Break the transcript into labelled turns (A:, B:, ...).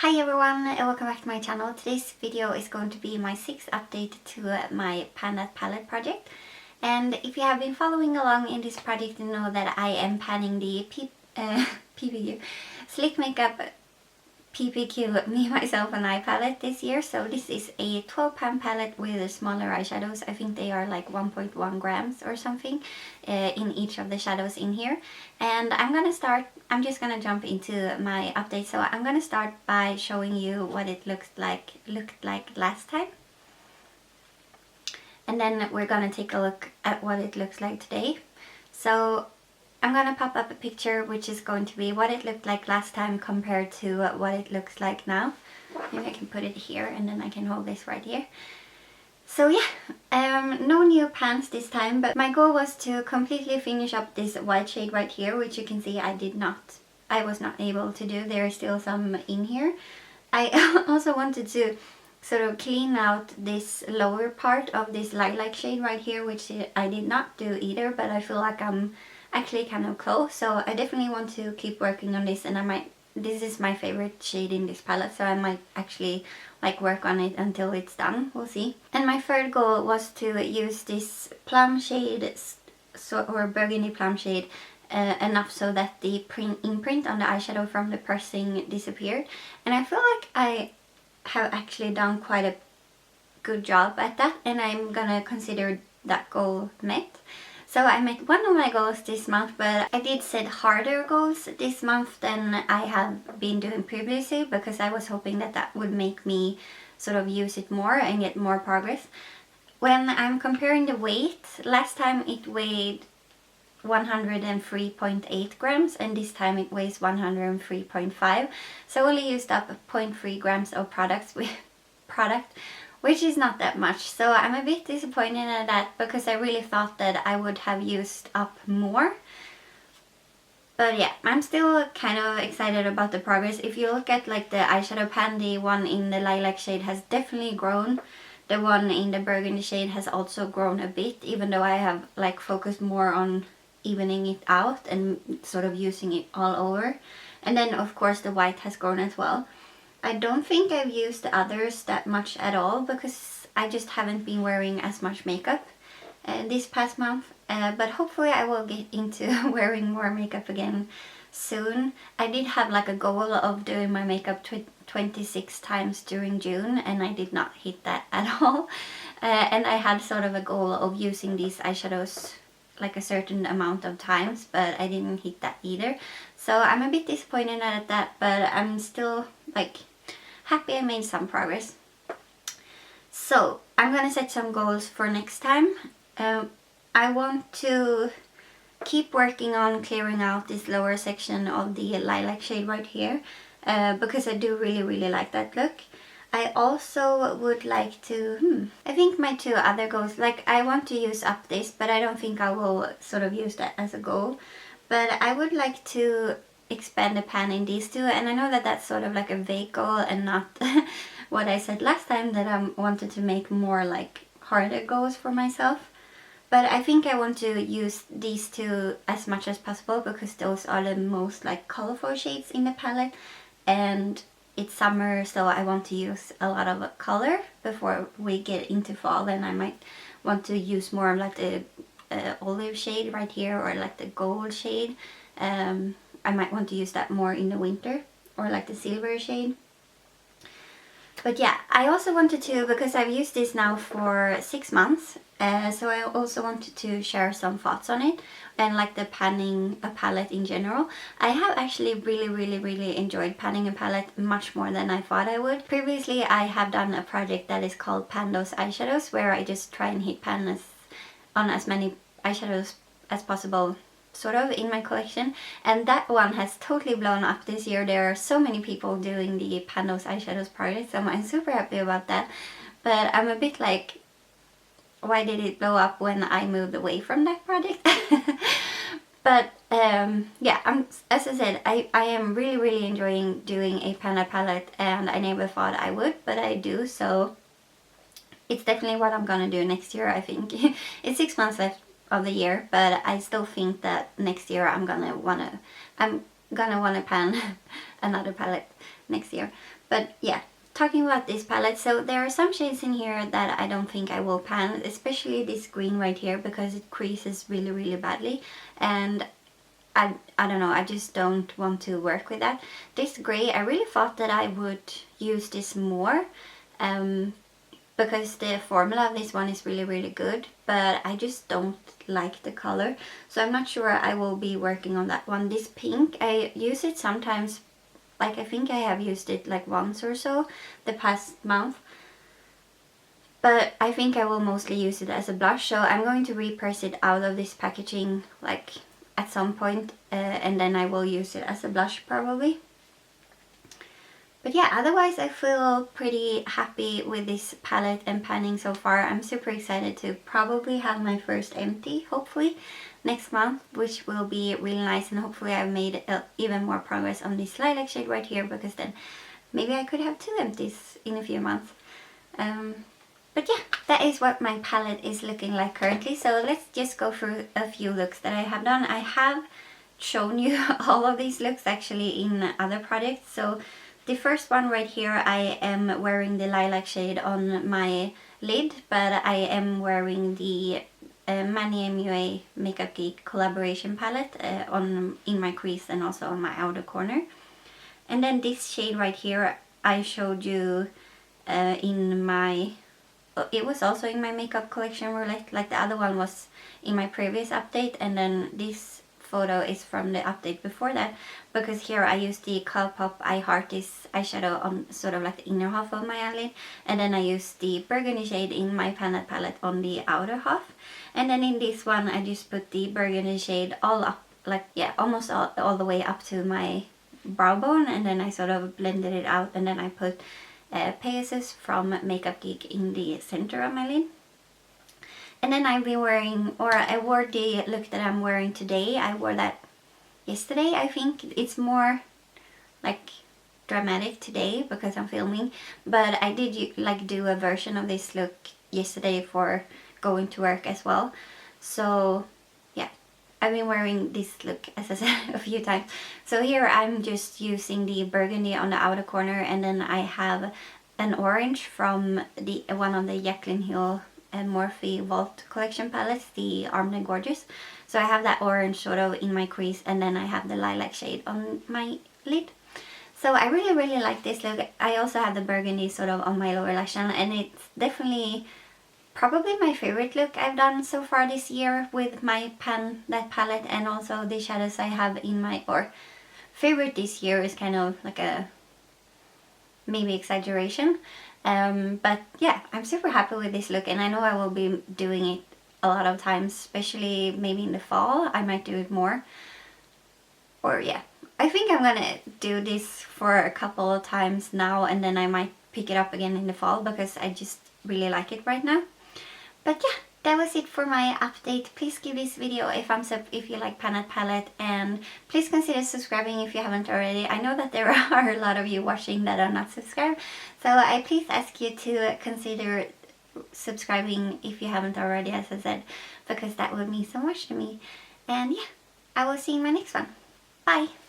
A: Hi everyone, and welcome back to my channel. Today's video is going to be my 6th update to my Pan palette project. And if you have been following along in this project, you know that I am panning the PPQ, Sleek Makeup PPQ Me, Myself and I palette this year. So this is a 12 pan palette with smaller eyeshadows. I think they are like 1.1 grams or something in each of the shadows in here. And I'm just gonna jump into my update. So I'm gonna start by showing you what it looked like last time. And then we're gonna take a look at what it looks like today. So I'm gonna pop up a picture which is going to be what it looked like last time compared to what it looks like now. Maybe I can put it here and then I can hold this right here. So yeah, no new pans this time, but my goal was to completely finish up this white shade right here, which you can see I was not able to do. There is still some in here. I also wanted to sort of clean out this lower part of this lilac shade right here, which I did not do either, but I feel like I'm actually kind of close, so I definitely want to keep working on this, and this is my favorite shade in this palette, so I might actually like work on it until it's done. We'll see. And my third goal was to use this plum shade, or burgundy plum shade, enough so that the imprint on the eyeshadow from the pressing disappeared, and I feel like I have actually done quite a good job at that, and I'm gonna consider that goal met. So I met one of my goals this month, but I did set harder goals this month than I have been doing previously, because I was hoping that that would make me sort of use it more and get more progress. When I'm comparing the weight, last time it weighed 103.8 grams and this time it weighs 103.5, so I only used up 0.3 grams of product, which is not that much. So I'm a bit disappointed at that, because I really thought that I would have used up more. But yeah, I'm still kind of excited about the progress. If you look at like the eyeshadow pan, the one in the lilac shade has definitely grown. The one in the burgundy shade has also grown a bit, even though I have like focused more on evening it out and sort of using it all over. And then of course the white has grown as well. I don't think I've used the others that much at all, because I just haven't been wearing as much makeup this past month. But hopefully I will get into wearing more makeup again soon. I did have like a goal of doing my makeup 26 times during June, and I did not hit that at all. And I had sort of a goal of using these eyeshadows like a certain amount of times, but I didn't hit that either. So I'm a bit disappointed at that, but I'm still like happy I made some progress. So I'm gonna set some goals for next time. I want to keep working on clearing out this lower section of the lilac shade right here, because I do really like that look. I also would like to, I think my two other goals, like I want to use up this, but I don't think I will sort of use that as a goal. But I would like to expand the pan in these two, and I know that that's sort of like a vague goal and not what I said last time, that I wanted to make more like harder goals for myself. But I think I want to use these two as much as possible, because those are the most like colorful shades in the palette, and it's summer, so I want to use a lot of color before we get into fall, and I might want to use more like the olive shade right here, or like the gold shade. I might want to use that more in the winter, or like the silver shade. But yeah, I also wanted to, because I've used this now for 6 months, so I also wanted to share some thoughts on it and like the panning a palette in general. I have actually really enjoyed panning a palette much more than I thought I would. Previously I have done a project that is called Pan those eyeshadows, where I just try and hit pan on as many eyeshadows as possible sort of in my collection, and that one has totally blown up this year. There are so many people doing the Pan those eyeshadows project, so I'm super happy about that. But I'm a bit like, why did it blow up when I moved away from that project? But yeah, as I said, I am really enjoying doing a Pan palette, and I never thought I would, but I do, so it's definitely what I'm gonna do next year, I think. It's 6 months left of the year, but I still think that next year I'm gonna wanna pan another palette next year. But yeah, talking about this palette, so there are some shades in here that I don't think I will pan, especially this green right here, because it creases really, really badly, and I don't know, I just don't want to work with that. This gray, I really thought that I would use this more, because the formula of this one is really, really good, but I just don't like the color, so I'm not sure I will be working on that one. This pink, I use it sometimes, like I think I have used it like once or so the past month, but I think I will mostly use it as a blush, so I'm going to re-press it out of this packaging like at some point, and then I will use it as a blush probably. But yeah, otherwise I feel pretty happy with this palette and panning so far. I'm super excited to probably have my first empty, hopefully, next month, which will be really nice, and hopefully I've made even more progress on this lilac shade right here, because then maybe I could have 2 empties in a few months. But yeah, that is what my palette is looking like currently. So let's just go through a few looks that I have done. I have shown you all of these looks actually in other projects. So the first one right here, I am wearing the lilac shade on my lid, but I am wearing the Manny MUA Makeup Geek collaboration palette in my crease and also on my outer corner. And then this shade right here, I showed you in my... It was also in my makeup collection roulette, like the other one was in my previous update, and then this photo is from the update before that, because here I used the Colourpop I Heart This eyeshadow on sort of like the inner half of my eyelid, and then I used the burgundy shade in my Pan palette on the outer half, and then in this one I just put the burgundy shade all up, like yeah, almost all the way up to my brow bone, and then I sort of blended it out, and then I put Pegasus from Makeup Geek in the center of my lid. And then I've been wearing, or I wore the look that I'm wearing today. I wore that yesterday, I think. It's more like dramatic today because I'm filming, but I did like do a version of this look yesterday for going to work as well. So yeah, I've been wearing this look, as I said, a few times. So here I'm just using the burgundy on the outer corner, and then I have an orange from the one of the Jaclyn Hill and Morphe Vault collection palettes, the Armed & Gorgeous. So I have that orange sort of in my crease, and then I have the lilac shade on my lid. So I really, really like this look. I also have the burgundy sort of on my lower lash line, and it's definitely probably my favorite look I've done so far this year with my that palette, and also the shadows I have in my, or favorite this year is kind of like a maybe exaggeration. But yeah, I'm super happy with this look, and I know I will be doing it a lot of times, especially maybe in the fall. I might do it more. Or yeah, I think I'm gonna do this for a couple of times now, and then I might pick it up again in the fall because I just really like it right now. But yeah, that was it for my update. Please give this video a thumbs up if you like Pan palette, and please consider subscribing if you haven't already. I know that there are a lot of you watching that are not subscribed, so I please ask you to consider subscribing if you haven't already, as I said, because that would mean so much to me. And yeah, I will see you in my next one. Bye!